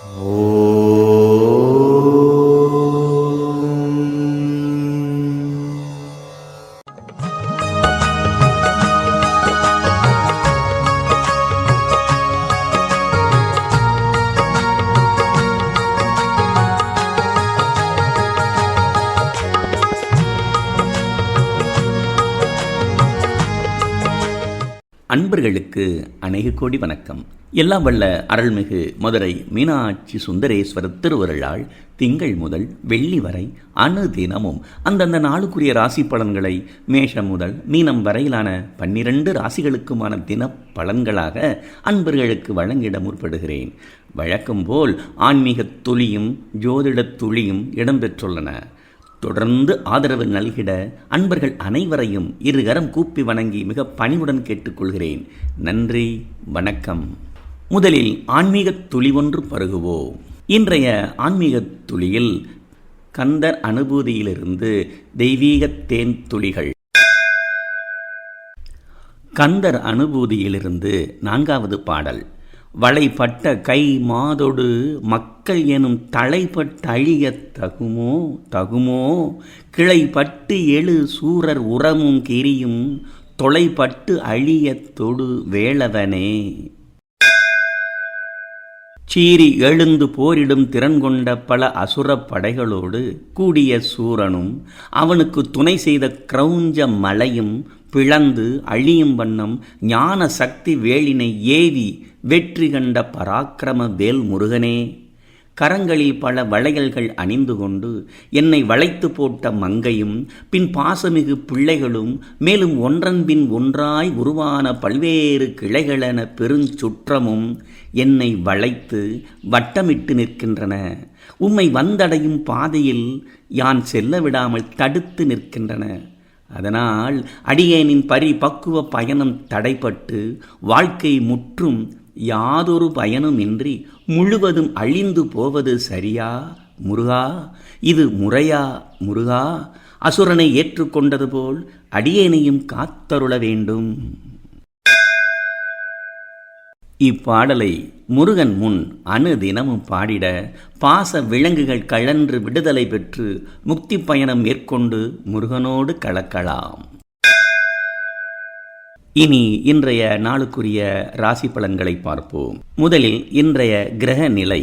அன்பர்களுக்கு அநேக கோடி வணக்கம். எல்லாம் வல்ல அருள்மிகு மதுரை மீனாட்சி சுந்தரேஸ்வரர் திருவருளால் திங்கள் முதல் வெள்ளி வரை அனுதினமும் அந்தந்த நாளுக்குரிய ராசி பலன்களை மேஷம் முதல் மீனம் வரையிலான 12 ராசிகளுக்குமான தின பலன்களாக அன்பர்களுக்கு வழங்கிட முற்படுகிறேன். வழக்கம் போல் ஆன்மீக துளியும் ஜோதிட துளியும் இடம்பெற்றுள்ளன. தொடர்ந்து ஆதரவு நல்கிட அன்பர்கள் அனைவரையும் இருகரம் கூப்பி வணங்கி மிக பணிவுடன் கேட்டுக்கொள்கிறேன். நன்றி, வணக்கம். முதலில் ஆன்மீக துளி ஒன்று பருகுவோம். இன்றைய ஆன்மீக துளியில் கந்தர் அனுபூதியிலிருந்து தெய்வீக தேன் துளிகள். கந்தர் அனுபூதியிலிருந்து 4வது பாடல். வளைப்பட்ட கை மாதொடு மக்கள் எனும் தலைப்பட்டு அழிய தகுமோ கிளைப்பட்டு எழு சூரர் உரமும் கிரியும் தொலைப்பட்டு அழிய தொடு வேளவனே. சீறி எழுந்து போரிடும் திறன் கொண்ட பல அசுரப் படைகளோடு கூடிய சூரனும் அவனுக்கு துணை செய்த கிரௌஞ்ச மலையும் பிளந்து அழியும் வண்ணம் ஞான சக்தி வேலினை ஏவி வெற்றி கண்ட பராக்கிரம வேல் முருகனே. கரங்களில் பல வளையல்கள் அணிந்து கொண்டு என்னை வளைத்து போட்ட மங்கையும் பின் பாசமிகு பிள்ளைகளும் மேலும் ஒன்றன்பின் ஒன்றாய் உருவான பல்வேறு கிளைகளென பெருஞ்சுற்றமும் என்னை வளைத்து வட்டமிட்டு நிற்கின்றன. உம்மை வந்தடையும் பாதையில் யான் செல்ல விடாமல் தடுத்து நிற்கின்றன. அதனால் அடியேனின் பரிபக்குவ பயணம் தடைப்பட்டு வாழ்க்கை முற்றும் யாதொரு பயனுமின்றி முழுவதும் அழிந்து போவது சரியா முருகா? இது முறையா முருகா? அசுரனை ஏற்றுக்கொண்டது போல் அடியேனையும் காத்தருள வேண்டும். இப்பாடலை முருகன் முன் அனுதினமும் பாடிட பாச விலங்குகள் கழன்று விடுதலை பெற்று முக்தி பயணம் மேற்கொண்டு முருகனோடு கலக்கலாம். இனி இன்றைய நாளுக்குரிய ராசி பலன்களை பார்ப்போம். முதலில் இன்றைய கிரக நிலை.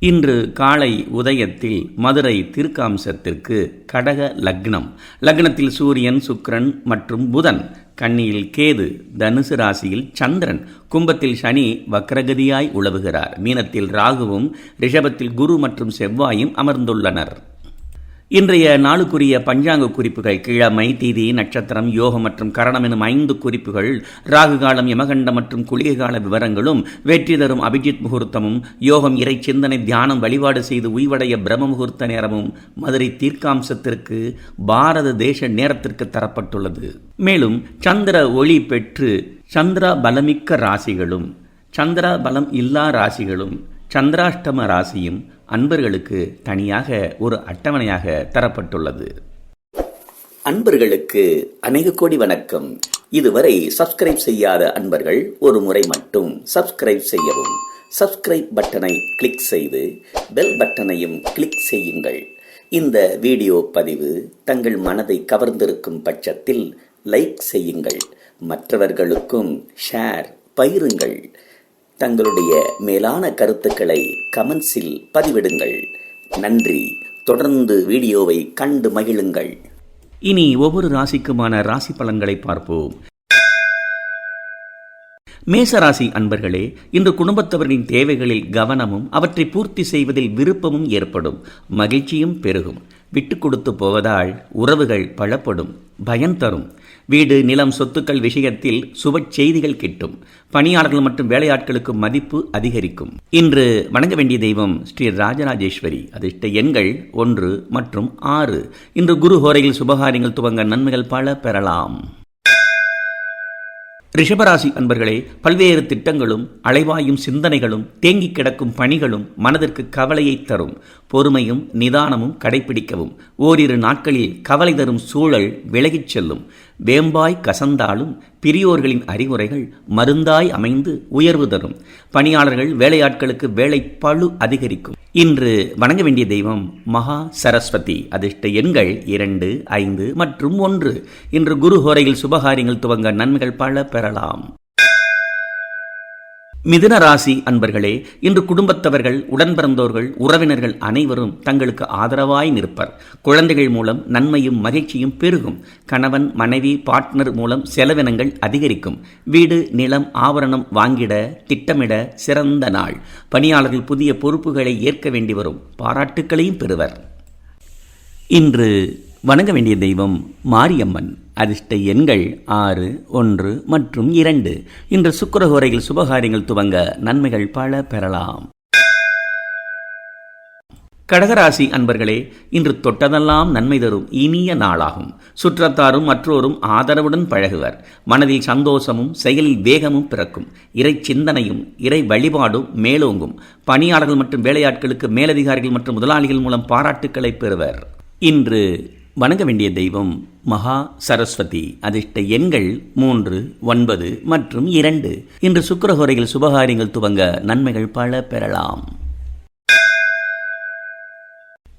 இன்று காலை உதயத்தில் மதுரை திருக்காம்சத்திற்கு கடக லக்னம். லக்னத்தில் சூரியன், சுக்கிரன் மற்றும் புதன். கன்னியில் கேது, தனுசு ராசியில் சந்திரன், கும்பத்தில் சனி வக்ரகதியாய் உலவுகிறார். மீனத்தில் ராகுவும் ரிஷபத்தில் குரு மற்றும் செவ்வாயும் அமர்ந்துள்ளனர். இன்றைய நாளுக்குரிய பஞ்சாங்க குறிப்புகள்: கிழமை, திதி, நட்சத்திரம், யோகம் மற்றும் கரணம் எனும் 5 குறிப்புகள், ராகு காலம், யமகண்ட மற்றும் குளிகை கால விவரங்களும், வெற்றி தரும் அபிஜித் முகூர்த்தமும், யோகம், இறை சிந்தனை, தியானம், வழிபாடு செய்து உய்வடைய பிரம்ம முகூர்த்த நேரமும் மதுரை தீர்க்காம்சத்திற்கு பாரத தேச நேரத்திற்கு தரப்பட்டுள்ளது. மேலும் சந்திர ஒளி பெற்று சந்திரா பலமிக்க ராசிகளும் சந்திரா பலம் இல்லா ராசிகளும் சந்திராஷ்டம ராசியும் அன்பர்களுக்கு தனியாக ஒரு அட்டவணையாக தரப்பட்டுள்ளது. அன்பர்களுக்கு அநேக கோடி வணக்கம். இதுவரை சப்ஸ்கிரைப் செய்யாத அன்பர்கள் ஒரு முறை மட்டும் சப்ஸ்கிரைப் செய்யவும். சப்ஸ்கிரைப் பட்டனை கிளிக் செய்து பெல் பட்டனையும் கிளிக் செய்யுங்கள். இந்த வீடியோ பதிவு தங்கள் மனதை கவர்ந்திருக்கும் பட்சத்தில் லைக் செய்யுங்கள். மற்றவர்களுக்கும் ஷேர் பகிருங்கள். தங்களுடைய மேலான கருத்துக்களை கமெண்ட்ஸில் பதிவிடுங்கள். நன்றி. தொடர்ந்து வீடியோவை கண்டு மகிழுங்கள். இனி ஒவ்வொரு ராசிக்குமான ராசி பலன்களை பார்ப்போம். மேசராசி அன்பர்களே, இன்று குடும்பத்தவர்களின் தேவைகளில் கவனமும் அவற்றை பூர்த்தி செய்வதில் விருப்பமும் ஏற்படும். மகிழ்ச்சியும் பெருகும். விட்டு கொடுத்து போவதால் உறவுகள் பலப்படும். பயன் தரும். வீடு, நிலம், சொத்துக்கள் விஷயத்தில் சுப செய்திகள் கிட்டும். பணியாளர்கள் மற்றும் வேலையாட்களுக்கு மதிப்பு அதிகரிக்கும். இன்று வணங்க வேண்டிய தெய்வம் ஸ்ரீ ராஜராஜேஸ்வரி. அதிர்ஷ்ட எண்கள் 1 மற்றும் 6. இன்று குரு ஹோரையில் சுபகாரியங்கள் துவங்க நன்மைகள் பல பெறலாம். ரிஷபராசி அன்பர்களே, பல்வேறு திட்டங்களும் அலைவாயும் சிந்தனைகளும் தேங்கி கிடக்கும் பணிகளும் மனதிற்கு கவலையை தரும். பொறுமையும் நிதானமும் கடைபிடிக்கவும். ஓரிரு நாட்களில் கவலை தரும் சூழல் விலகிச் செல்லும். வேம்பாய் கசந்தாலும் பெரியோர்களின் அறிவுரைகள் மருந்தாய் அமைந்து உயர்வு தரும். பணியாளர்கள் வேலையாட்களுக்கு வேலை பளு அதிகரிக்கும். இன்று வணங்க வேண்டிய தெய்வம் மகா சரஸ்வதி. அதிர்ஷ்ட எண்கள் 2, 5 மற்றும் 1. இன்று குரு ஹோரையில் சுபகாரியங்கள் துவங்க நன்மைகள் பல பெறலாம். மிதுன ராசி அன்பர்களே, இன்று குடும்பத்தவர்கள், உடன் பிறந்தோர்கள், உறவினர்கள் அனைவரும் தங்களுக்கு ஆதரவாய் நிற்பர். குழந்தைகள் மூலம் நன்மையும் மகிழ்ச்சியும் பெருகும். கணவன், மனைவி, பார்ட்னர் மூலம் செலவினங்கள் அதிகரிக்கும். வீடு, நிலம், ஆபரணம் வாங்கிட திட்டமிட சிறந்த நாள். பணியாளர்கள் புதிய பொறுப்புகளை ஏற்க வேண்டி வரும். பாராட்டுக்களையும் பெறுவர். இன்று வணங்க வேண்டிய தெய்வம் மாரியம்மன். அதிர்ஷ்ட எண்கள் 6, 1 மற்றும் 2. இன்று சுக்கிரஹோரையில் சுபகாரியங்கள் துவங்க நன்மைகள் பல பெறலாம். கடகராசி அன்பர்களே, இன்று தொட்டதெல்லாம் நன்மை தரும் இனிய நாளாகும். சுற்றத்தாரும் மற்றோரும் ஆதரவுடன் பழகுவர். மனதில் சந்தோஷமும் செயலில் வேகமும் பிறக்கும். இறை சிந்தனையும் இறை வழிபாடும் மேலோங்கும். பணியாளர்கள் மற்றும் வேலையாட்களுக்கு மேலதிகாரிகள் மற்றும் முதலாளிகள் மூலம் பாராட்டுக்களை பெறுவர். இன்று வணங்க வேண்டிய தெய்வம் மகா சரஸ்வதி. அதிர்ஷ்ட எண்கள் 3, 9 மற்றும் 2. இன்று சுக்கிரஹோரையில் சுபகாரியங்கள் துவங்க நன்மைகள் பல பெறலாம்.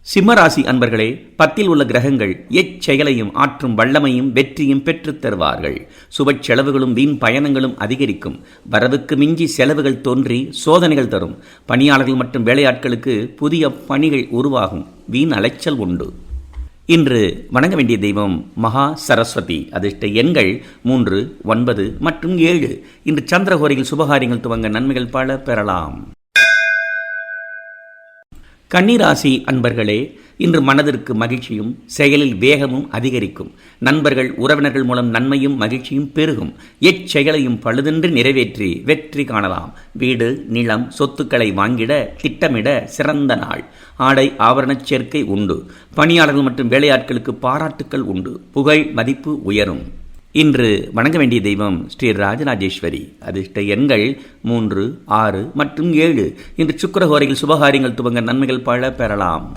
சிம்மராசி அன்பர்களே, 10 உள்ள கிரகங்கள் எச்செயலையும் ஆற்றும் வல்லமையும் வெற்றியும் பெற்றுத் தருவார்கள். சுப செலவுகளும் வீண் பயணங்களும் அதிகரிக்கும். வரவுக்கு மிஞ்சி செலவுகள் தோன்றி சோதனைகள் தரும். பணியாளர்கள் மற்றும் வேலையாட்களுக்கு புதிய பணிகள் உருவாகும். வீண் அலைச்சல் உண்டு. இன்று வணங்க வேண்டிய தெய்வம் மகா சரஸ்வதி. அதிர்ஷ்ட எண்கள் 3, 9 மற்றும் 7. இன்று சந்திரஹோரையில் சுபகாரியங்கள் துவங்க நன்மைகள் பல பெறலாம். கன்னிராசி அன்பர்களே, இன்று மனதிற்கு மகிழ்ச்சியும் செயலில் வேகமும் அதிகரிக்கும். நண்பர்கள், உறவினர்கள் மூலம் நன்மையும் மகிழ்ச்சியும் பெருகும். எச்செயலையும் பழுதின்றி நிறைவேற்றி வெற்றி காணலாம். வீடு, நிலம், சொத்துக்களை வாங்கிட திட்டமிட சிறந்த நாள். ஆடை ஆபரணச் சேர்க்கை உண்டு. பணியாளர்கள் மற்றும் வேலையாட்களுக்கு பாராட்டுக்கள் உண்டு. புகழ் மதிப்பு உயரும். இன்று வணங்க வேண்டிய தெய்வம் ஸ்ரீ ராஜராஜேஸ்வரி. அதிர்ஷ்ட எண்கள் 3, 6 மற்றும் 7. இன்று சுக்கிரஹோரையில் சுபகாரியங்கள் துவங்க நன்மைகள் பல பெறலாம்.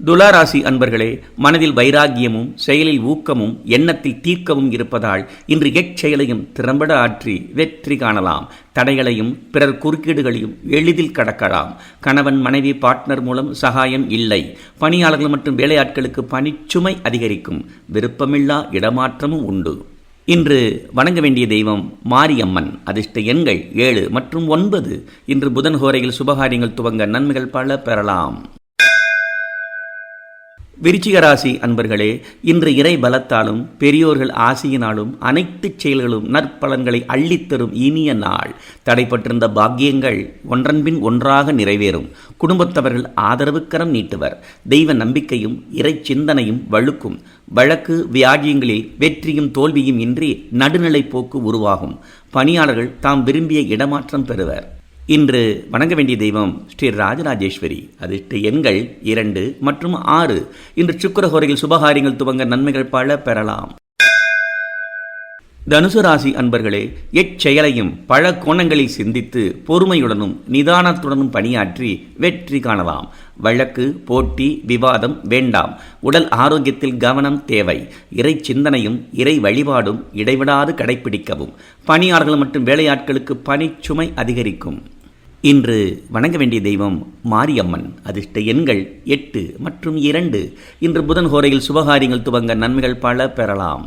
துளாராசி அன்பர்களே, மனதில் வைராகியமும் செயலில் ஊக்கமும் எண்ணத்தில் தீர்க்கமும் இருப்பதால் இன்று எச்செயலையும் திறம்பட ஆற்றி வெற்றி காணலாம். தடைகளையும் பிறர் குறுக்கீடுகளையும் எளிதில் கடக்கலாம். கணவன், மனைவி, பார்ட்னர் மூலம் சகாயம் இல்லை. பணியாளர்கள் மற்றும் வேலையாட்களுக்கு பணிச்சுமை அதிகரிக்கும். விருப்பமில்லா இடமாற்றமும் உண்டு. இன்று வணங்க வேண்டிய தெய்வம் மாரியம்மன். அதிர்ஷ்ட எண்கள் 7 மற்றும் 9. இன்று புதன் ஹோரையில் சுபகாரியங்கள் துவங்க நன்மைகள் பல பெறலாம். விருச்சிக ராசி அன்பர்களே, இன்று இறை பலத்தாலும் பெரியோர்கள் ஆசியினாலும் அனைத்து செயல்களும் நற்பலன்களை அள்ளித்தரும் இனிய நாள். தடைப்பட்டிருந்த பாக்கியங்கள் ஒன்றன்பின் ஒன்றாக நிறைவேறும். குடும்பத்தவர்கள் ஆதரவுக்கரம் நீட்டுவர். தெய்வ நம்பிக்கையும் இறை சிந்தனையும் வலுக்கும். வழக்கு வியாஜியங்களில் வெற்றியும் தோல்வியும் இன்றி நடுநிலை போக்கு உருவாகும். பணியாளர்கள் தாம் விரும்பிய இடமாற்றம் பெறுவர். இன்று வணங்க வேண்டிய தெய்வம் ஸ்ரீ ராஜராஜேஸ்வரி. அதிர்ஷ்ட எண்கள் 2 மற்றும் 6. இன்று சுக்கிரஹோரையில் சுபகாரியங்கள் துவங்க நன்மைகள் பல பெறலாம். தனுசு ராசி அன்பர்களே, எச்செயலையும் பல கோணங்களில் சிந்தித்து பொறுமையுடனும் நிதானத்துடனும் பணியாற்றி வெற்றி காணலாம். வழக்கு, போட்டி, விவாதம் வேண்டாம். உடல் ஆரோக்கியத்தில் கவனம் தேவை. இறை சிந்தனையும் இறை வழிபாடும் இடைவிடாது கடைபிடிக்கவும். பணியாளர்கள் மற்றும் வேலையாட்களுக்கு பணிச்சுமை அதிகரிக்கும். இன்று வணங்க வேண்டிய தெய்வம் மாரியம்மன். அதிர்ஷ்ட எண்கள் 8 மற்றும் 2. இன்று புதன் ஹோரையில் சுபகாரியங்கள் துவங்க நன்மைகள் பல பெறலாம்.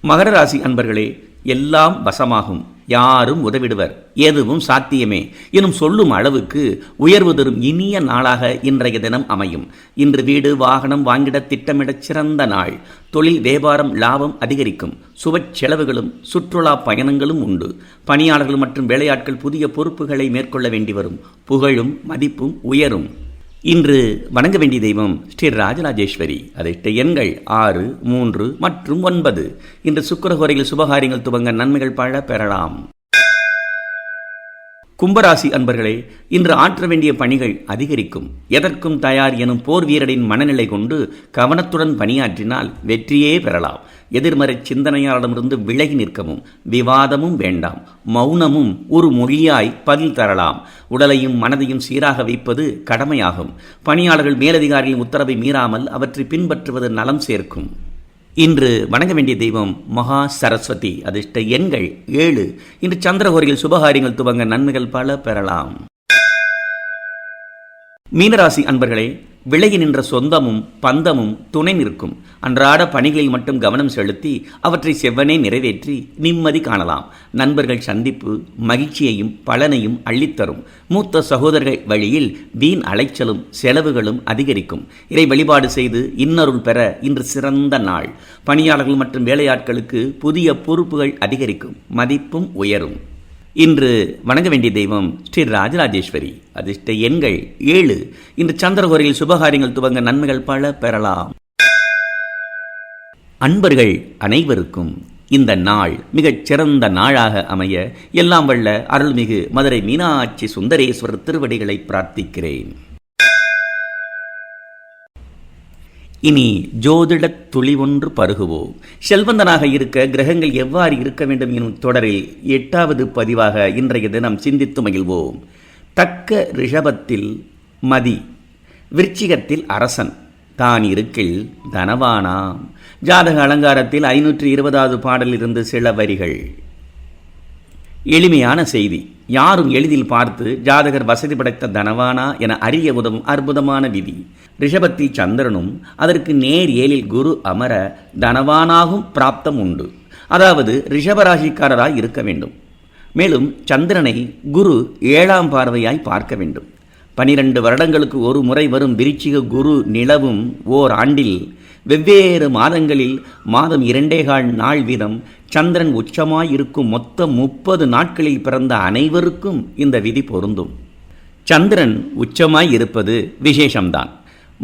மகர ராசி அன்பர்களே, எல்லாம் வசமாகும். யாரும் உதவிடுவர். எதுவும் சாத்தியமே எனும் சொல்லும் அளவுக்கு உயர்வு தரும் இனிய நாளாக இன்றைய தினம் அமையும். இன்று வீடு, வாகனம் வாங்கிட திட்டமிட சிறந்த நாள். தொழில் வியாபாரம் லாபம் அதிகரிக்கும். சுப செலவுகளும் சுற்றுலா பயணங்களும் உண்டு. பணியாளர்கள் மற்றும் வேலையாட்கள் புதிய பொறுப்புகளை மேற்கொள்ள வேண்டி வரும். புகழும் மதிப்பும் உயரும். இன்று வணங்க வேண்டிய தெய்வம் ஸ்ரீ ராஜராஜேஸ்வரி. அதிர்ஷ்ட எண்கள் 6, 3 மற்றும் 9. இன்று சுக்கிரஹோரையில் சுபகாரியங்கள் துவங்க நன்மைகள் பல பெறலாம். கும்பராசி அன்பர்களே, இன்று ஆற்ற வேண்டிய பணிகள் அதிகரிக்கும். எதற்கும் தயார் எனும் போர் வீரரின் மனநிலை கொண்டு கவனத்துடன் பணியாற்றினால் வெற்றியே பெறலாம். எதிர்மறை சிந்தனையாளரிடமிருந்து விலகி நிற்கவும் விவாதமும் வேண்டாம். மௌனமும் ஒரு மொழியாய் பதில் தரலாம். உடலையும் மனதையும் சீராக வைப்பது கடமையாகும். பணியாளர்கள் மேலதிகாரிகளின் உத்தரவை மீறாமல் அவற்றை பின்பற்றுவது நலம் சேர்க்கும். இன்று வணங்க வேண்டிய தெய்வம் மகா சரஸ்வதி. அதிர்ஷ்ட எண்கள் 7. இன்று சந்திரஹோரையில் சுபகாரியங்கள் துவங்க நன்மைகள் பல பெறலாம். மீனராசி அன்பர்களே, விலகி நின்ற சொந்தமும் பந்தமும் துணை நிற்கும். அன்றாட பணிகளில் மட்டும் கவனம் செலுத்தி அவற்றை செவ்வனே நிறைவேற்றி நிம்மதி காணலாம். நண்பர்கள் சந்திப்பு மகிழ்ச்சியையும் பலனையும் அள்ளித்தரும். மூத்த சகோதரர்கள் வழியில் வீண் அலைச்சலும் செலவுகளும் அதிகரிக்கும். இறை வழிபாடு செய்து இன்னருள் பெற இன்று சிறந்த நாள். பணியாளர்கள் மற்றும் வேலையாட்களுக்கு புதிய பொறுப்புகள் அதிகரிக்கும். மதிப்பும் உயரும். இன்று வணங்க வேண்டிய தெய்வம் ஸ்ரீ ராஜராஜேஸ்வரி. அதிர்ஷ்ட எண்கள் 7. இன்று சந்திரஹோரையில் சுபகாரியங்கள் துவங்க நன்மைகள் பல பெறலாம். அன்பர்கள் அனைவருக்கும் இந்த நாள் மிகச் சிறந்த நாளாக அமைய எல்லாம் வல்ல அருள்மிகு மதுரை மீனாட்சி சுந்தரேஸ்வரர் திருவடிகளை பிரார்த்திக்கிறேன். இனி ஜோதிடத் துளி ஒன்று பருகுவோம். செல்வந்தனாக இருக்க கிரகங்கள் எவ்வாறு இருக்க வேண்டும் எனும் தொடரில் 8வது பதிவாக இன்றைய தினம் சிந்தித்து மகிழ்வோம். தக்க ரிஷபத்தில் மதி, விருச்சிகத்தில் அரசன், தான் இருக்கில் தனவானாம். ஜாதக அலங்காரத்தில் 520வது பாடலிலிருந்து சில வரிகள். எளிமையான செய்தி. யாரும் எளிதில் பார்த்து ஜாதகர் வசதி படைத்த தனவானா என அறிய உதவும் அற்புதமான விதி. ரிஷபத்தில் சந்திரனும் அதற்கு நேர் ஏழில் குரு அமர தனவானாகும் பிராப்தம் உண்டு. அதாவது ரிஷபராசிக்காரராய் இருக்க வேண்டும். மேலும் சந்திரனை குரு 7ஆம் பார்வையாய் பார்க்க வேண்டும். 12 வருடங்களுக்கு ஒரு முறை வரும் விருச்சிக குரு நிலவும் ஓர் ஆண்டில் வெவ்வேறு மாதங்களில் மாதம் 2.25 நாள் வீதம் சந்திரன் உச்சமாயிருக்கும் மொத்தம் 30 நாட்களில் பிறந்த அனைவருக்கும் இந்த விதி பொருந்தும். சந்திரன் உச்சமாய் இருப்பது விசேஷம்தான்,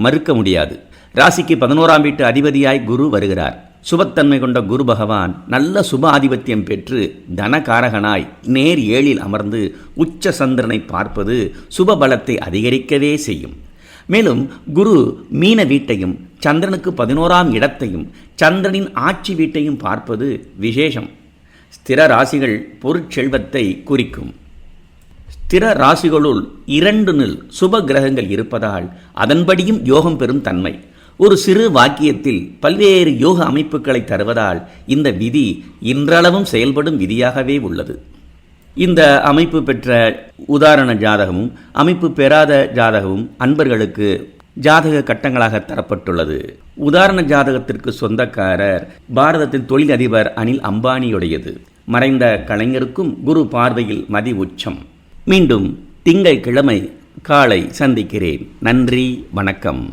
மறுக்க முடியாது. ராசிக்கு 11ஆம் வீட்டு அதிபதியாய் குரு வருகிறார். சுபத்தன்மை கொண்ட குரு பகவான் நல்ல சுப ஆதிபத்தியம் பெற்று தனகாரகனாய் நேர் ஏழில் அமர்ந்து உச்ச சந்திரனை பார்ப்பது சுப பலத்தை அதிகரிக்கவே செய்யும். மேலும் குரு மீன வீட்டையும் சந்திரனுக்கு 11ஆம் இடத்தையும் சந்திரனின் ஆட்சி வீட்டையும் பார்ப்பது விசேஷம். ஸ்திர ராசிகள் பொருட்செல்வத்தை குறிக்கும். ஸ்திர ராசிகளுள் 2 சுப கிரகங்கள் இருப்பதால் அதன்படியும் யோகம் பெறும் தன்மை. ஒரு சிறு வாக்கியத்தில் பல்வேறு யோக அமைப்புகளை தருவதால் இந்த விதி இன்றளவும் செயல்படும் விதியாகவே உள்ளது. இந்த அமைப்பு பெற்ற உதாரண ஜாதகமும் அமைப்பு பெறாத ஜாதகமும் அன்பர்களுக்கு ஜாதக கட்டங்களாக தரப்பட்டுள்ளது. உதாரண ஜாதகத்திற்கு சொந்தக்காரர் பாரதத்தின் தொழில் அதிபர் அனில் அம்பானியுடையது. மறைந்த கலைஞருக்கும் குரு பார்வையில் மதி உச்சம். மீண்டும் திங்கட்கிழமை காலை சந்திக்கிறேன். நன்றி, வணக்கம்.